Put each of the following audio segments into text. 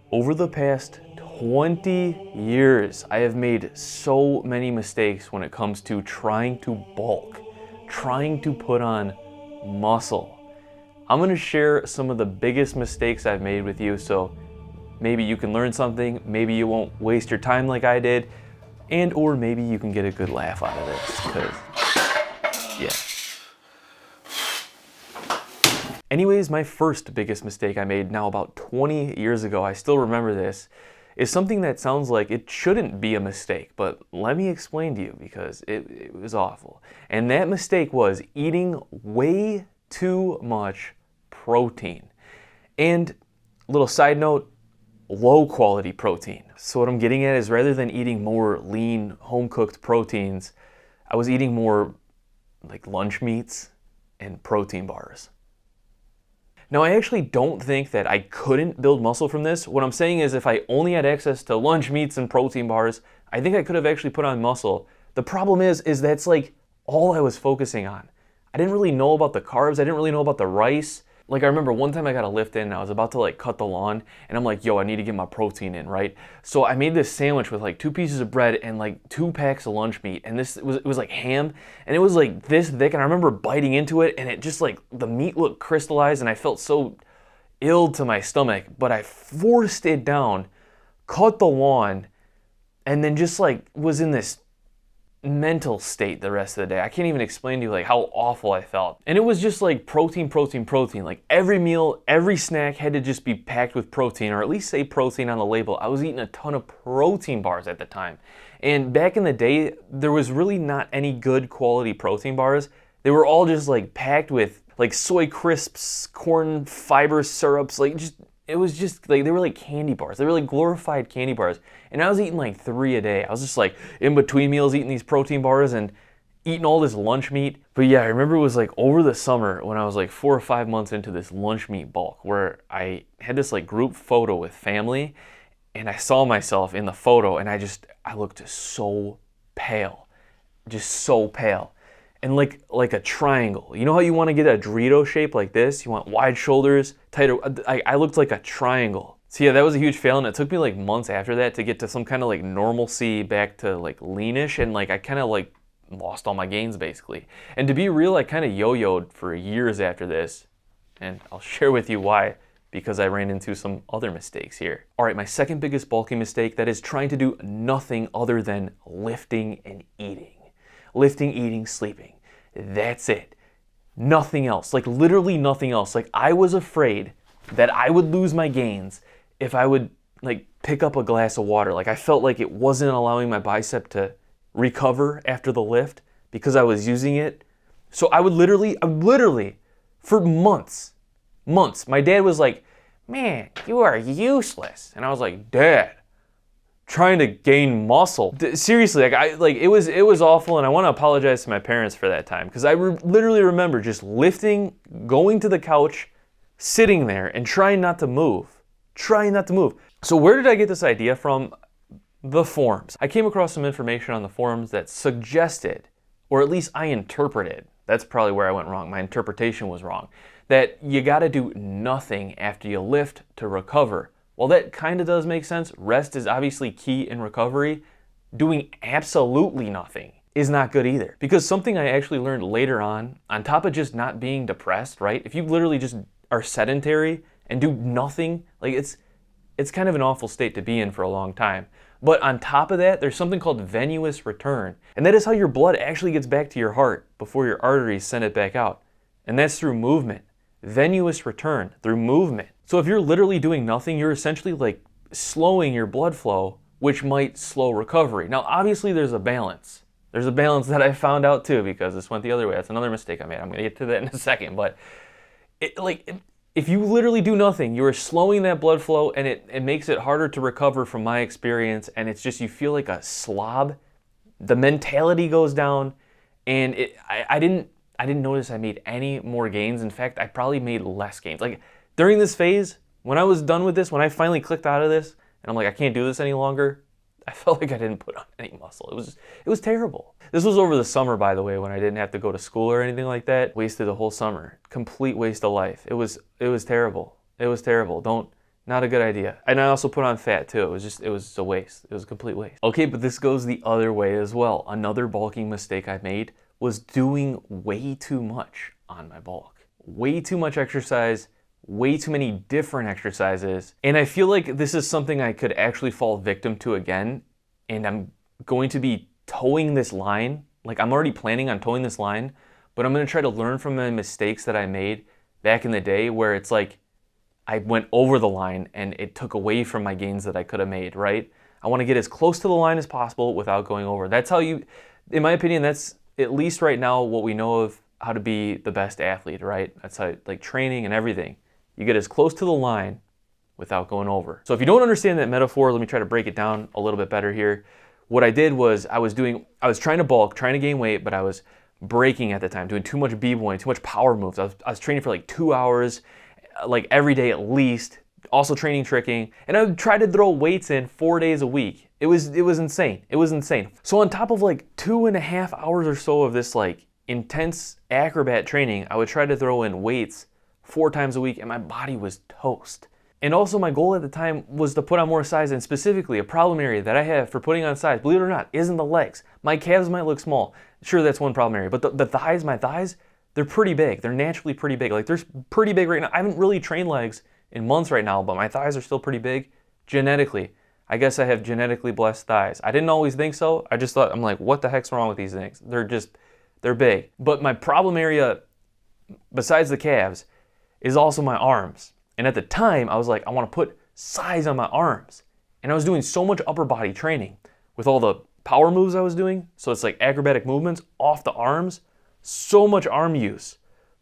Over the past 20 years, I have made so many mistakes when it comes to trying to bulk, trying to put on muscle. I'm gonna share some of the biggest mistakes I've made with you, so maybe you can learn something, maybe you won't waste your time like I did, and or maybe you can get a good laugh out of this, because, yeah. Anyways, my first biggest mistake I made now about 20 years ago, I still remember this, is something that sounds like it shouldn't be a mistake, but let me explain to you because it was awful. And that mistake was eating way too much protein. And little side note, low quality protein. So what I'm getting at is rather than eating more lean, home cooked proteins, I was eating more like lunch meats and protein bars. Now, I actually don't think that I couldn't build muscle from this. What I'm saying is if I only had access to lunch meats and protein bars, I think I could have actually put on muscle. The problem is that's like all I was focusing on. I didn't really know about the carbs. I didn't really know about the rice. Like I remember one time I got a lift in and I was about to like cut the lawn and I'm like, yo, I need to get my protein in, right? So I made this sandwich with like 2 pieces of bread and like 2 packs of lunch meat, and it was like ham, and it was like this thick, and I remember biting into it and it just like the meat looked crystallized and I felt so ill to my stomach, but I forced it down, cut the lawn, and then just like was in this mental state the rest of the day. I can't even explain to you like how awful I felt. And it was just like protein, protein, protein. Like every meal, every snack had to just be packed with protein, or at least say protein on the label. I was eating a ton of protein bars at the time. And back in the day, there was really not any good quality protein bars. They were all just like packed with like soy crisps, corn fiber syrups, like just it was just like they were like candy bars. They were like glorified candy bars. And I was eating like 3 a day. I was just like in between meals eating these protein bars and eating all this lunch meat. But yeah, I remember it was like over the summer when I was like 4 or 5 months into this lunch meat bulk where I had this like group photo with family, and I saw myself in the photo and I looked so pale. Just so pale. And like a triangle. You know how you want to get a Dorito shape like this? You want wide shoulders, tighter. I looked like a triangle. So yeah, that was a huge fail, and it took me like months after that to get to some kind of like normalcy, back to like leanish, and like I kind of like lost all my gains basically. And to be real, I kind of yo-yoed for years after this, and I'll share with you why, because I ran into some other mistakes here. All right, my second biggest bulking mistake, that is trying to do nothing other than lifting and eating. Lifting, eating, sleeping. That's it. Nothing else. Like literally nothing else. Like I was afraid that I would lose my gains if I would like pick up a glass of water. Like I felt like it wasn't allowing my bicep to recover after the lift because I was using it. So I would literally for months, my dad was like, man, you are useless. And I was like, Dad, trying to gain muscle. Seriously, it was awful, and I want to apologize to my parents for that time, because I literally remember just lifting, going to the couch, sitting there, and trying not to move. So where did I get this idea from? The forums. I came across some information on the forums that suggested, or at least I interpreted, that's probably where I went wrong, my interpretation was wrong, that you gotta do nothing after you lift to recover. While that kind of does make sense, rest is obviously key in recovery, doing absolutely nothing is not good either. Because something I actually learned later on top of just not being depressed, right? If you literally just are sedentary and do nothing, like it's kind of an awful state to be in for a long time. But on top of that, there's something called venous return. And that is how your blood actually gets back to your heart before your arteries send it back out. And that's through movement. Venous return, through movement. So if you're literally doing nothing, you're essentially like slowing your blood flow, which might slow recovery. Now, obviously there's a balance. There's a balance that I found out too, because this went the other way. That's another mistake I made. I'm gonna get to that in a second. But if you literally do nothing, you're slowing that blood flow, and it makes it harder to recover from my experience, and it's just you feel like a slob. The mentality goes down, and I didn't notice I made any more gains. In fact, I probably made less gains. Like during this phase, when I was done with this, when I finally clicked out of this, and I'm like, I can't do this any longer, I felt like I didn't put on any muscle. It was terrible. This was over the summer, by the way, when I didn't have to go to school or anything like that. Wasted the whole summer. Complete waste of life. It was terrible. It was terrible. Not a good idea. And I also put on fat too. It was a waste. It was a complete waste. Okay, but this goes the other way as well. Another bulking mistake I made was doing way too much on my bulk. Way too much exercise, way too many different exercises. And I feel like this is something I could actually fall victim to again. And I'm going to be towing this line. Like, I'm already planning on towing this line, but I'm gonna try to learn from the mistakes that I made back in the day where it's like, I went over the line and it took away from my gains that I could have made, right? I want to get as close to the line as possible without going over. That's how you, in my opinion, that's at least right now what we know of how to be the best athlete, right? That's how, like, training and everything. You get as close to the line without going over. So if you don't understand that metaphor, let me try to break it down a little bit better here. What I did was I was trying to bulk, trying to gain weight, but I was breaking at the time, doing too much b-boying, too much power moves. I was training for like 2 hours, like every day at least, also training tricking, and I would try to throw weights in 4 days a week. It was insane. It was insane. So on top of like 2.5 hours or so of this like intense acrobat training, I would try to throw in weights 4 times a week, and my body was toast. And also my goal at the time was to put on more size, and specifically a problem area that I have for putting on size, believe it or not, isn't the legs. My calves might look small. Sure, that's one problem area, but the thighs, my thighs, they're pretty big. They're naturally pretty big. Like, they're pretty big right now. I haven't really trained legs in months right now, but my thighs are still pretty big genetically. I guess I have genetically blessed thighs. I didn't always think so. I just thought, I'm like, what the heck's wrong with these things? They're big. But my problem area, besides the calves, is also my arms. And at the time, I was like, I want to put size on my arms. And I was doing so much upper body training with all the power moves I was doing. So it's like acrobatic movements off the arms. So much arm use.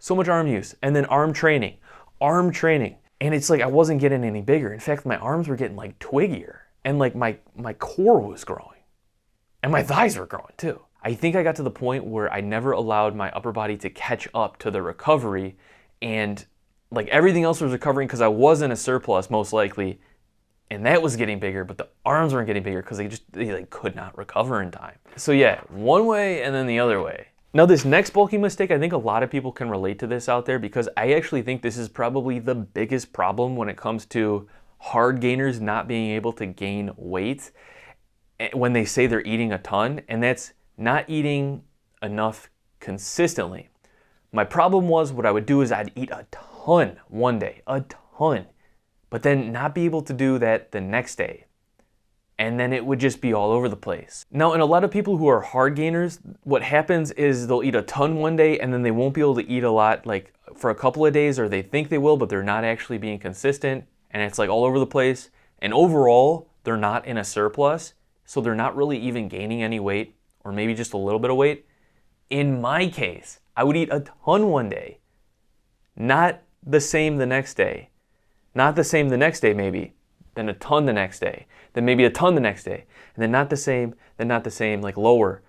And then arm training. And it's like I wasn't getting any bigger. In fact, my arms were getting like twiggier. And like my core was growing. And my thighs were growing too. I think I got to the point where I never allowed my upper body to catch up to the recovery, and like everything else was recovering because I was in a surplus most likely, and that was getting bigger, but the arms weren't getting bigger because they like could not recover in time. So yeah, one way and then the other way. Now this next bulking mistake, I think a lot of people can relate to this out there, because I actually think this is probably the biggest problem when it comes to hard gainers not being able to gain weight when they say they're eating a ton, and that's not eating enough consistently. My problem was, what I would do is I'd eat a ton one day, but then not be able to do that the next day. And then it would just be all over the place. Now, in a lot of people who are hard gainers, what happens is they'll eat a ton one day and then they won't be able to eat a lot like for a couple of days, or they think they will, but they're not actually being consistent, and it's like all over the place. And overall, they're not in a surplus, so they're not really even gaining any weight, or maybe just a little bit of weight. In my case, I would eat a ton one day, not the same the next day, not the same the next day maybe, then a ton the next day, then maybe a ton the next day, and then not the same, then not the same, like lower.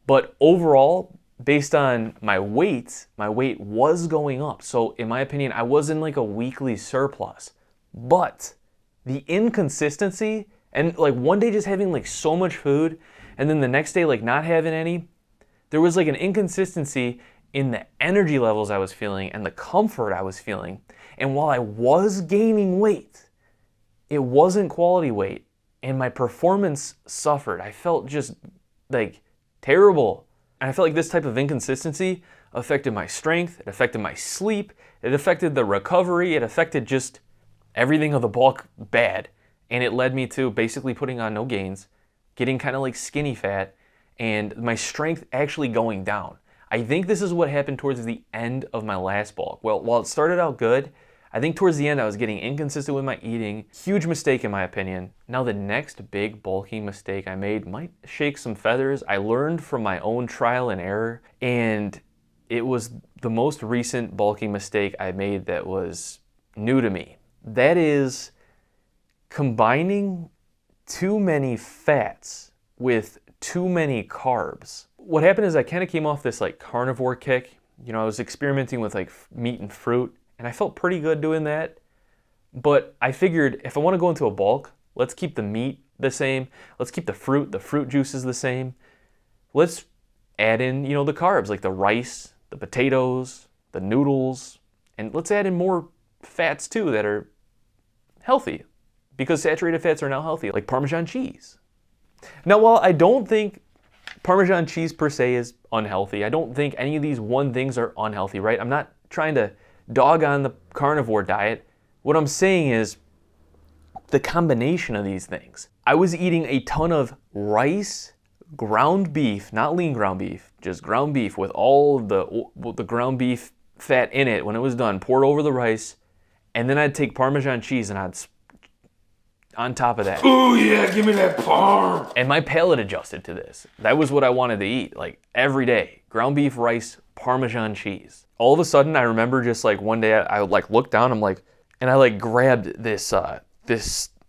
But overall, based on my weight was going up. So in my opinion, I was in like a weekly surplus. But the inconsistency, and like one day just having like so much food, and then the next day like not having any, there was like an inconsistency in the energy levels I was feeling and the comfort I was feeling. And while I was gaining weight, it wasn't quality weight, and my performance suffered. I felt just like terrible. And I felt like this type of inconsistency affected my strength, it affected my sleep, it affected the recovery, it affected just everything of the bulk bad. And it led me to basically putting on no gains, getting kind of like skinny fat, and my strength actually going down. I think this is what happened towards the end of my last bulk. Well, while it started out good, I think towards the end I was getting inconsistent with my eating. Huge mistake in my opinion. Now the next big bulking mistake I made might shake some feathers. I learned from my own trial and error, and it was the most recent bulking mistake I made that was new to me. That is combining too many fats with too many carbs. What happened is I kind of came off this like carnivore kick. You know, I was experimenting with like meat and fruit, and I felt pretty good doing that. But I figured if I want to go into a bulk, let's keep the meat the same. Let's keep the fruit juices the same. Let's add in, you know, the carbs like the rice, the potatoes, the noodles, and let's add in more fats too that are healthy because saturated fats are now healthy, like Parmesan cheese. Now, while I don't think Parmesan cheese per se is unhealthy, I don't think any of these one things are unhealthy, right? I'm not trying to dog on the carnivore diet. What I'm saying is the combination of these things. I was eating a ton of rice, ground beef, not lean ground beef, just ground beef with all the ground beef fat in it when it was done, poured over the rice, and then I'd take Parmesan cheese and I'd on top of that. Oh yeah, give me that parm. And my palate adjusted to this. That was what I wanted to eat, like every day. Ground beef, rice, Parmesan cheese. All of a sudden, I remember just like one day I like looked down, and I like grabbed this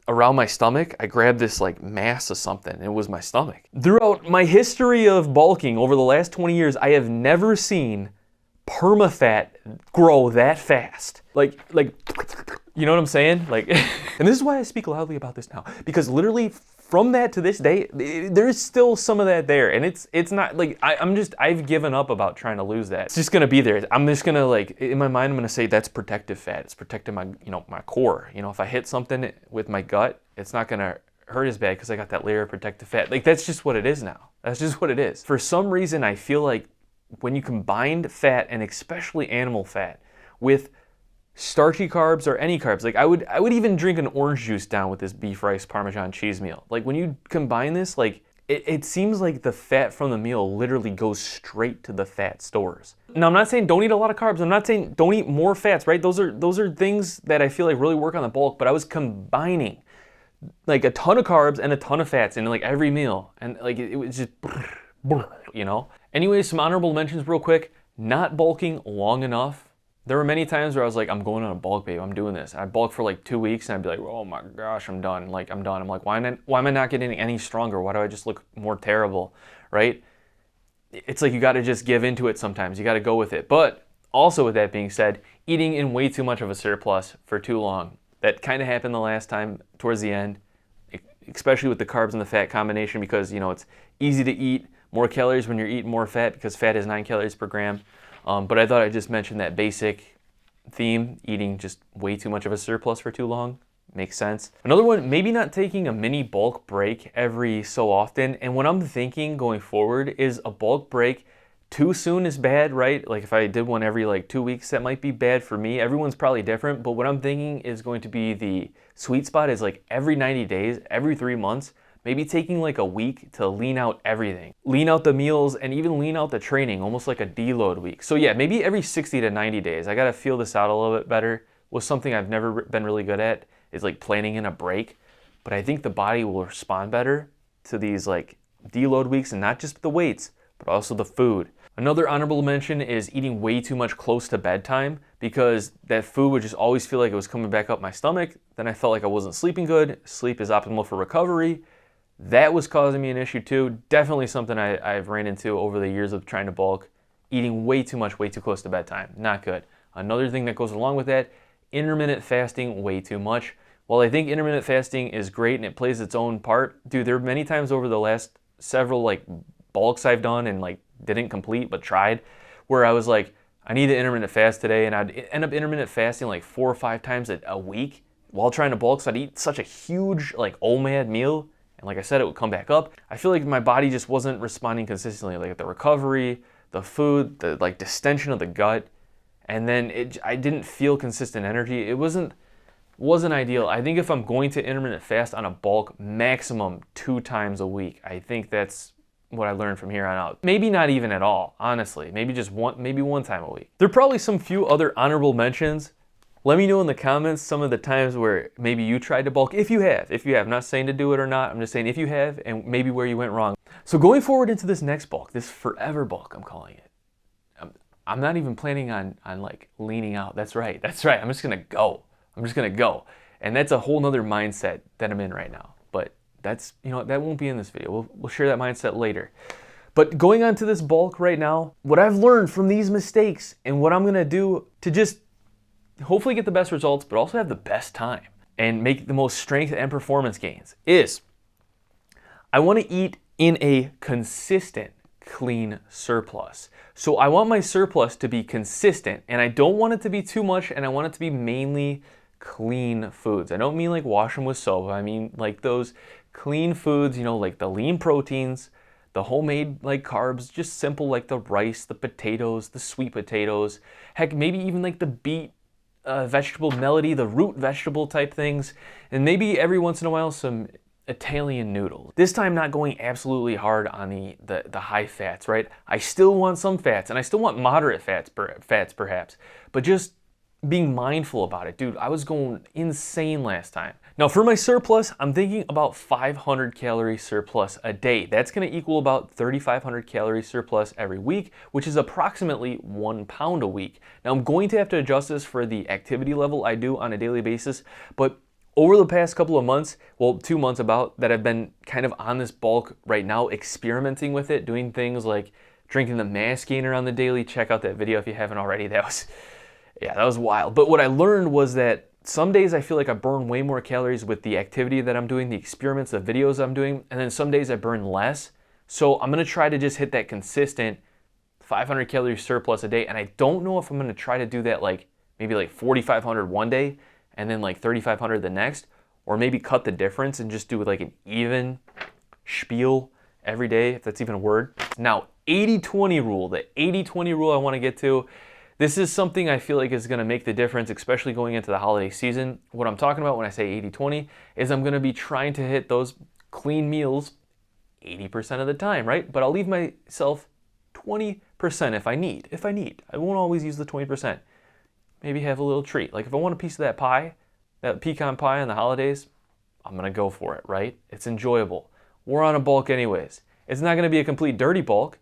around my stomach. I grabbed this like mass of something, and it was my stomach. Throughout my history of bulking over the last 20 years, I have never seen permafat grow that fast. Like, you know what I'm saying? Like, and this is why I speak loudly about this now, because literally from that to this day, there's still some of that there, and it's not like I've given up about trying to lose that. It's just gonna be there. I'm just gonna like in my mind, I'm gonna say that's protective fat. It's protecting my my core. If I hit something with my gut, it's not gonna hurt as bad because I got that layer of protective fat. Like that's just what it is now. That's just what it is. For some reason, I feel like when you combine fat, and especially animal fat, with starchy carbs or any carbs, like I would even drink an orange juice down with this beef rice Parmesan cheese meal. Like when you combine this, like it seems like the fat from the meal literally goes straight to the fat stores. Now I'm not saying don't eat a lot of carbs. I'm not saying don't eat more fats, right? Those are things that I feel like really work on the bulk, but I was combining like a ton of carbs and a ton of fats in like every meal, and like it was just Anyways, some honorable mentions real quick. Not bulking long enough. There were many times where I was like, I'm going on a bulk, babe. I'm doing this. I'd bulk for like 2 weeks and I'd be like, oh my gosh, I'm done. Like, I'm done. I'm like, why am I not getting any stronger? Why do I just look more terrible, right? It's like you got to just give into it sometimes. You got to go with it. But also with that being said, eating in way too much of a surplus for too long. That kind of happened the last time towards the end, especially with the carbs and the fat combination, because, it's easy to eat more calories when you're eating more fat because fat is 9 calories per gram. But I thought I'd just mention that basic theme, eating just way too much of a surplus for too long. Makes sense. Another one, maybe not taking a mini bulk break every so often. And what I'm thinking going forward is a bulk break too soon is bad, right? Like if I did one every like 2 weeks, that might be bad for me. Everyone's probably different, but what I'm thinking is going to be the sweet spot is like every 90 days, every 3 months, maybe taking like a week to lean out everything. Lean out the meals and even lean out the training, almost like a deload week. So yeah, maybe every 60 to 90 days. I gotta feel this out a little bit better. Was something I've never been really good at, is like planning in a break. But I think the body will respond better to these like deload weeks, and not just the weights, but also the food. Another honorable mention is eating way too much close to bedtime, because that food would just always feel like it was coming back up my stomach. Then I felt like I wasn't sleeping good. Sleep is optimal for recovery. That was causing me an issue too. Definitely something I've ran into over the years of trying to bulk. Eating way too much, way too close to bedtime. Not good. Another thing that goes along with that, intermittent fasting way too much. While I think intermittent fasting is great and it plays its own part, dude, there are many times over the last several like bulks I've done and like didn't complete but tried, where I was like, I need to intermittent fast today, and I'd end up intermittent fasting like 4 or 5 times a week while trying to bulk. So I'd eat such a huge like OMAD meal, and like I said, it would come back up. I feel like my body just wasn't responding consistently, like the recovery, the food, the like distension of the gut, and then I didn't feel consistent energy. It wasn't ideal. I think if I'm going to intermittent fast on a bulk, maximum 2 times a week. I think that's what I learned from here on out. Maybe not even at all, honestly. Maybe just one time a week. There are probably some few other honorable mentions. Let me know in the comments some of the times where maybe you tried to bulk, if you have. I'm not saying to do it or not, I'm just saying if you have, and maybe where you went wrong. So going forward into this next bulk, this forever bulk, I'm calling it. I'm not even planning on like leaning out. That's right. I'm just gonna go. And that's a whole nother mindset that I'm in right now. But that's, that won't be in this video. We'll share that mindset later. But going on to this bulk right now, what I've learned from these mistakes and what I'm gonna do to just hopefully get the best results, but also have the best time and make the most strength and performance gains is I want to eat in a consistent, clean surplus. So I want my surplus to be consistent, and I don't want it to be too much, and I want it to be mainly clean foods. I don't mean like wash them with soap. I mean like those clean foods, like the lean proteins, the homemade like carbs, just simple like the rice, the potatoes, the sweet potatoes, heck, maybe even like the beet vegetable melody, the root vegetable type things, and maybe every once in a while some Italian noodles. This time not going absolutely hard on the high fats, right? I still want some fats, and I still want moderate fats perhaps, but just being mindful about it. Dude, I was going insane last time. Now for my surplus, I'm thinking about 500 calorie surplus a day. That's gonna equal about 3,500 calorie surplus every week, which is approximately 1 pound a week. Now I'm going to have to adjust this for the activity level I do on a daily basis, but over the past couple of months, well, 2 months about, that I've been kind of on this bulk right now, experimenting with it, doing things like drinking the mass gainer on the daily. Check out that video if you haven't already. That was wild. But what I learned was that some days I feel like I burn way more calories with the activity that I'm doing, the experiments, the videos I'm doing, and then some days I burn less. So I'm gonna try to just hit that consistent 500 calorie surplus a day, and I don't know if I'm gonna try to do that maybe like 4,500 one day, and then like 3,500 the next, or maybe cut the difference and just do like an even spiel every day, if that's even a word. Now, 80-20 rule, the 80-20 rule I wanna get to, this is something I feel like is gonna make the difference, especially going into the holiday season. What I'm talking about when I say 80-20 is I'm gonna be trying to hit those clean meals 80% of the time, right? But I'll leave myself 20% if I need. I won't always use the 20%. Maybe have a little treat. Like if I want a piece of that pie, that pecan pie on the holidays, I'm gonna go for it, right? It's enjoyable. We're on a bulk anyways. It's not gonna be a complete dirty bulk,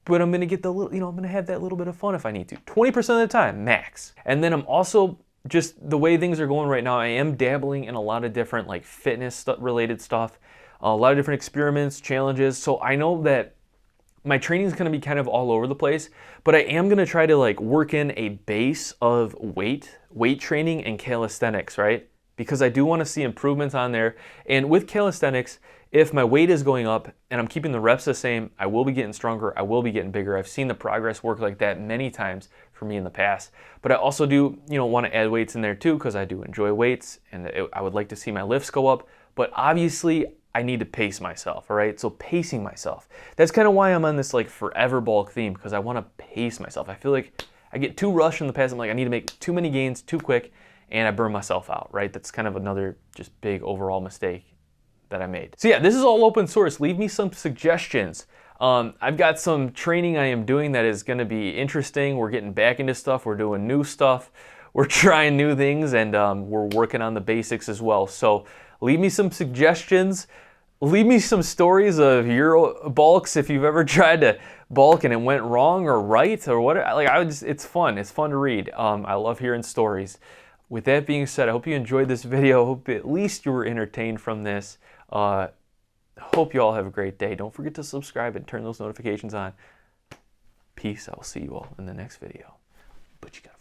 but I'm gonna get I'm gonna have that little bit of fun if I need to. 20% of the time, max. And then I'm also, just the way things are going right now, I am dabbling in a lot of different like fitness related stuff, a lot of different experiments, challenges. So I know that my training is going to be kind of all over the place, but I am going to try to like work in a base of weight training and calisthenics, right? Because I do want to see improvements on there. And with calisthenics, if my weight is going up and I'm keeping the reps the same, I will be getting stronger, I will be getting bigger. I've seen the progress work like that many times for me in the past. But I also do, want to add weights in there too, because I do enjoy weights and I would like to see my lifts go up. But obviously, I need to pace myself, all right? So pacing myself. That's kind of why I'm on this like forever bulk theme, because I want to pace myself. I feel like I get too rushed in the past. I'm like, I need to make too many gains too quick, and I burn myself out, right? That's kind of another just big overall mistake that I made. So yeah, this is all open source. Leave me some suggestions. I've got some training I am doing that is going to be interesting. We're getting back into stuff. We're doing new stuff. We're trying new things, and we're working on the basics as well. So leave me some suggestions. Leave me some stories of your bulks if you've ever tried to bulk and it went wrong or right or what. It's fun. It's fun to read. I love hearing stories. With that being said, I hope you enjoyed this video. I hope at least you were entertained from this. Hope you all have a great day. Don't forget to subscribe and turn those notifications on. Peace. I will see you all in the next video. But you got